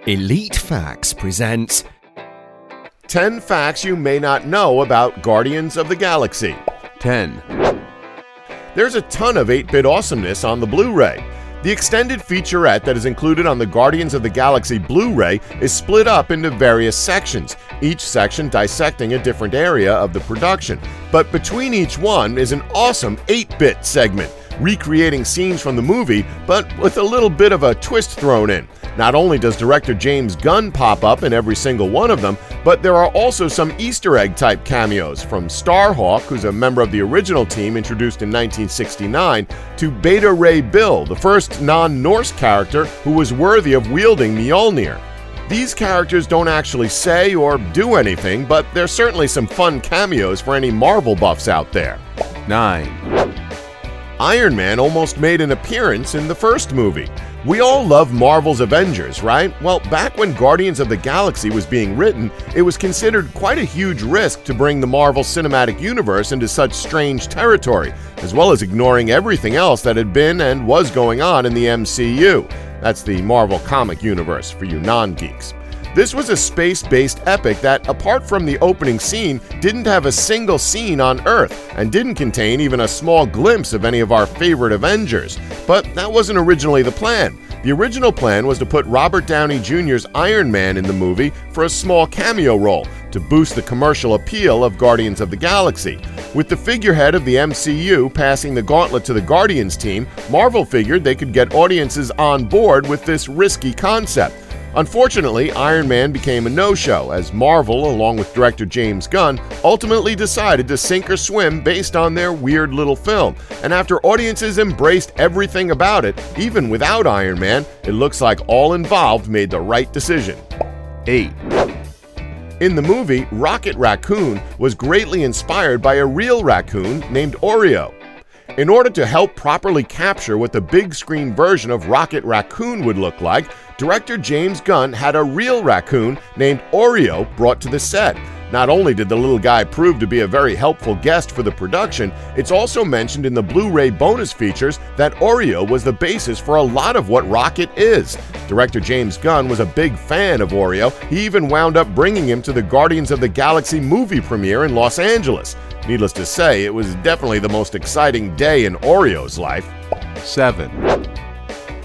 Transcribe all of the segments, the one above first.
Elite Facts presents 10 facts you may not know about Guardians of the Galaxy. 10. There's a ton of 8-bit awesomeness on the Blu-ray. The extended featurette that is included on the Guardians of the Galaxy Blu-ray is split up into various sections, each section dissecting a different area of the production. But between each one is an awesome 8-bit segment, recreating scenes from the movie, but with a little bit of a twist thrown in. Not only does director James Gunn pop up in every single one of them, but there are also some Easter egg type cameos, from Starhawk, who's a member of the original team introduced in 1969, to Beta Ray Bill, the first non-Norse character who was worthy of wielding Mjolnir. These characters don't actually say or do anything, but there's certainly some fun cameos for any Marvel buffs out there. 9. Iron Man almost made an appearance in the first movie. We all love Marvel's Avengers, right? Well, back when Guardians of the Galaxy was being written, it was considered quite a huge risk to bring the Marvel Cinematic Universe into such strange territory, as well as ignoring everything else that had been and was going on in the MCU. That's the Marvel Comic Universe for you non-geeks. This was a space-based epic that, apart from the opening scene, didn't have a single scene on Earth and didn't contain even a small glimpse of any of our favorite Avengers. But that wasn't originally the plan. The original plan was to put Robert Downey Jr.'s Iron Man in the movie for a small cameo role to boost the commercial appeal of Guardians of the Galaxy. With the figurehead of the MCU passing the gauntlet to the Guardians team, Marvel figured they could get audiences on board with this risky concept. Unfortunately, Iron Man became a no-show, as Marvel, along with director James Gunn, ultimately decided to sink or swim based on their weird little film. And after audiences embraced everything about it, even without Iron Man, it looks like all involved made the right decision. 8. In the movie, Rocket Raccoon was greatly inspired by a real raccoon named Oreo. In order to help properly capture what the big screen version of Rocket Raccoon would look like, director James Gunn had a real raccoon named Oreo brought to the set. Not only did the little guy prove to be a very helpful guest for the production, it's also mentioned in the Blu-ray bonus features that Oreo was the basis for a lot of what Rocket is. Director James Gunn was a big fan of Oreo. He even wound up bringing him to the Guardians of the Galaxy movie premiere in Los Angeles. Needless to say, it was definitely the most exciting day in Oreo's life. 7.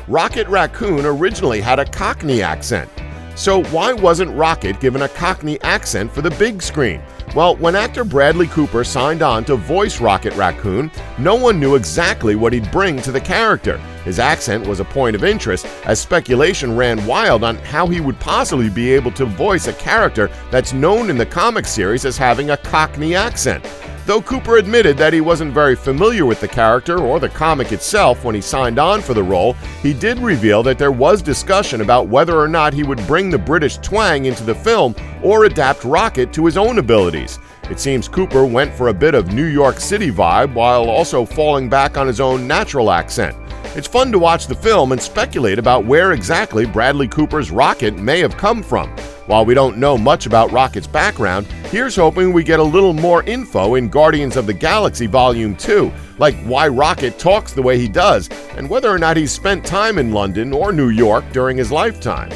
Rocket Raccoon originally had a Cockney accent. So why wasn't Rocket given a Cockney accent for the big screen? Well, when actor Bradley Cooper signed on to voice Rocket Raccoon, no one knew exactly what he'd bring to the character. His accent was a point of interest, as speculation ran wild on how he would possibly be able to voice a character that's known in the comic series as having a Cockney accent. Though Cooper admitted that he wasn't very familiar with the character or the comic itself when he signed on for the role, he did reveal that there was discussion about whether or not he would bring the British twang into the film or adapt Rocket to his own abilities. It seems Cooper went for a bit of New York City vibe while also falling back on his own natural accent. It's fun to watch the film and speculate about where exactly Bradley Cooper's Rocket may have come from. While we don't know much about Rocket's background, here's hoping we get a little more info in Guardians of the Galaxy Volume 2, like why Rocket talks the way he does, and whether or not he's spent time in London or New York during his lifetime.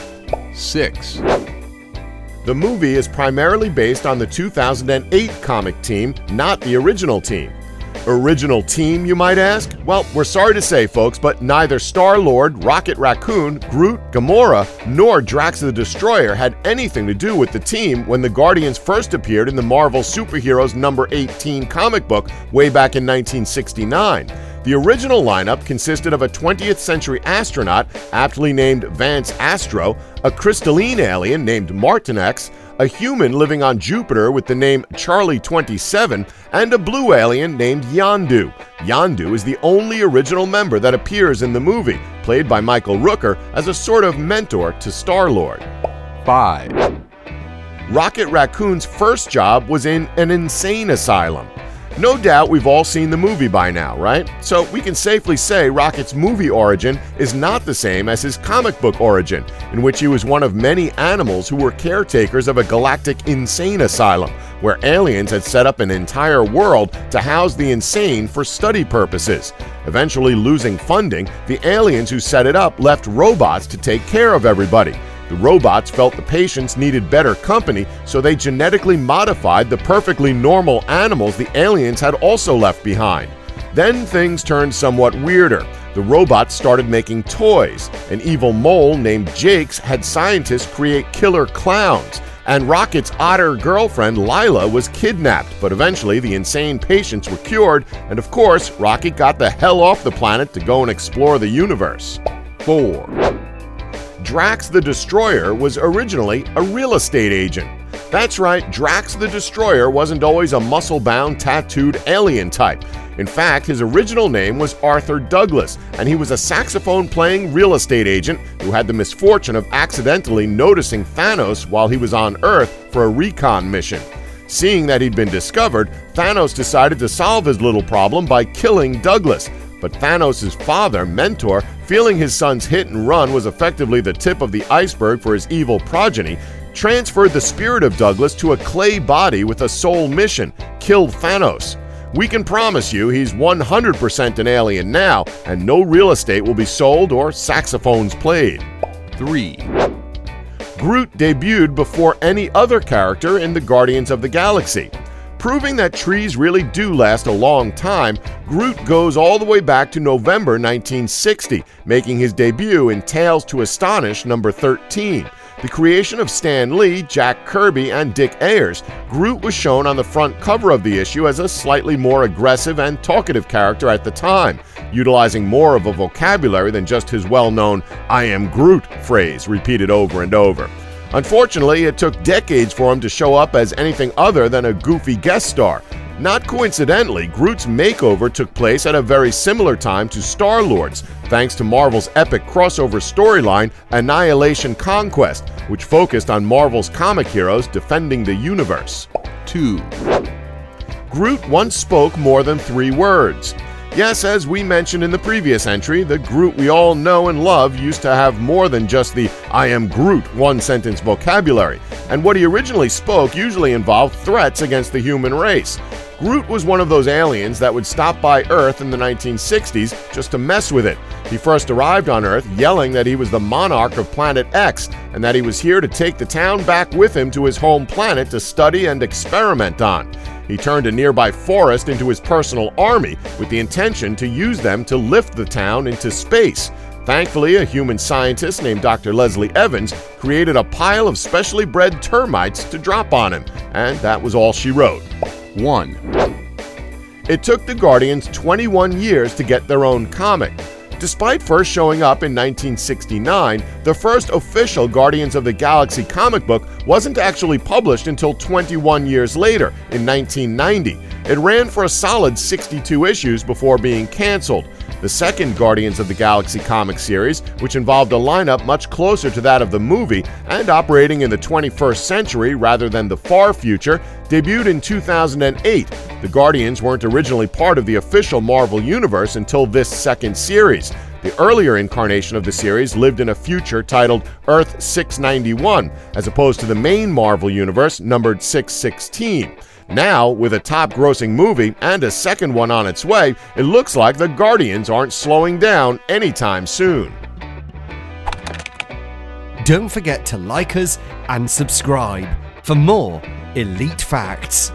6. The movie is primarily based on the 2008 comic team, not the original team. Original team, you might ask? Well, we're sorry to say, folks, but neither Star-Lord, Rocket Raccoon, Groot, Gamora, nor Drax the Destroyer had anything to do with the team when the Guardians first appeared in the Marvel Superheroes number 18 comic book way back in 1969. The original lineup consisted of a 20th century astronaut aptly named Vance Astro, a crystalline alien named Martinex, a human living on Jupiter with the name Charlie 27, and a blue alien named Yondu. Yondu is the only original member that appears in the movie, played by Michael Rooker as a sort of mentor to Star-Lord. 5. Rocket Raccoon's first job was in an insane asylum. No doubt we've all seen the movie by now, right? So we can safely say Rocket's movie origin is not the same as his comic book origin, in which he was one of many animals who were caretakers of a galactic insane asylum, where aliens had set up an entire world to house the insane for study purposes. Eventually losing funding, the aliens who set it up left robots to take care of everybody. The robots felt the patients needed better company, so they genetically modified the perfectly normal animals the aliens had also left behind. Then things turned somewhat weirder. The robots started making toys. An evil mole named Jakes had scientists create killer clowns. And Rocket's otter girlfriend, Lila, was kidnapped, but eventually the insane patients were cured, and of course, Rocket got the hell off the planet to go and explore the universe. 4. Drax the Destroyer was originally a real estate agent. That's right, Drax the Destroyer wasn't always a muscle-bound, tattooed alien type. In fact, his original name was Arthur Douglas, and he was a saxophone-playing real estate agent who had the misfortune of accidentally noticing Thanos while he was on Earth for a recon mission. Seeing that he'd been discovered, Thanos decided to solve his little problem by killing Douglas. But Thanos' father, Mentor, feeling his son's hit and run was effectively the tip of the iceberg for his evil progeny, transferred the spirit of Douglas to a clay body with a sole mission: kill Thanos. We can promise you he's 100% an alien now, and no real estate will be sold or saxophones played. 3. Groot debuted before any other character in the Guardians of the Galaxy. Proving that trees really do last a long time, Groot goes all the way back to November 1960, making his debut in Tales to Astonish number 13. The creation of Stan Lee, Jack Kirby, and Dick Ayers, Groot was shown on the front cover of the issue as a slightly more aggressive and talkative character at the time, utilizing more of a vocabulary than just his well-known "I am Groot" phrase repeated over and over. Unfortunately, it took decades for him to show up as anything other than a goofy guest star. Not coincidentally, Groot's makeover took place at a very similar time to Star-Lord's, thanks to Marvel's epic crossover storyline Annihilation Conquest, which focused on Marvel's comic heroes defending the universe. 2. Groot once spoke more than 3 words. Yes, as we mentioned in the previous entry, the Groot we all know and love used to have more than just the "I am Groot" one-sentence vocabulary, and what he originally spoke usually involved threats against the human race. Groot was one of those aliens that would stop by Earth in the 1960s just to mess with it. He first arrived on Earth yelling that he was the monarch of Planet X and that he was here to take the town back with him to his home planet to study and experiment on. He turned a nearby forest into his personal army with the intention to use them to lift the town into space. Thankfully, a human scientist named Dr. Leslie Evans created a pile of specially bred termites to drop on him, and that was all she wrote. 1. It took the Guardians 21 years to get their own comic. Despite first showing up in 1969, the first official Guardians of the Galaxy comic book wasn't actually published until 21 years later, in 1990. It ran for a solid 62 issues before being canceled. The second Guardians of the Galaxy comic series, which involved a lineup much closer to that of the movie and operating in the 21st century rather than the far future, debuted in 2008. The Guardians weren't originally part of the official Marvel Universe until this second series. The earlier incarnation of the series lived in a future titled Earth 691, as opposed to the main Marvel Universe numbered 616. Now, with a top-grossing movie and a second one on its way, it looks like the Guardians aren't slowing down anytime soon. Don't forget to like us and subscribe for more Elite Facts.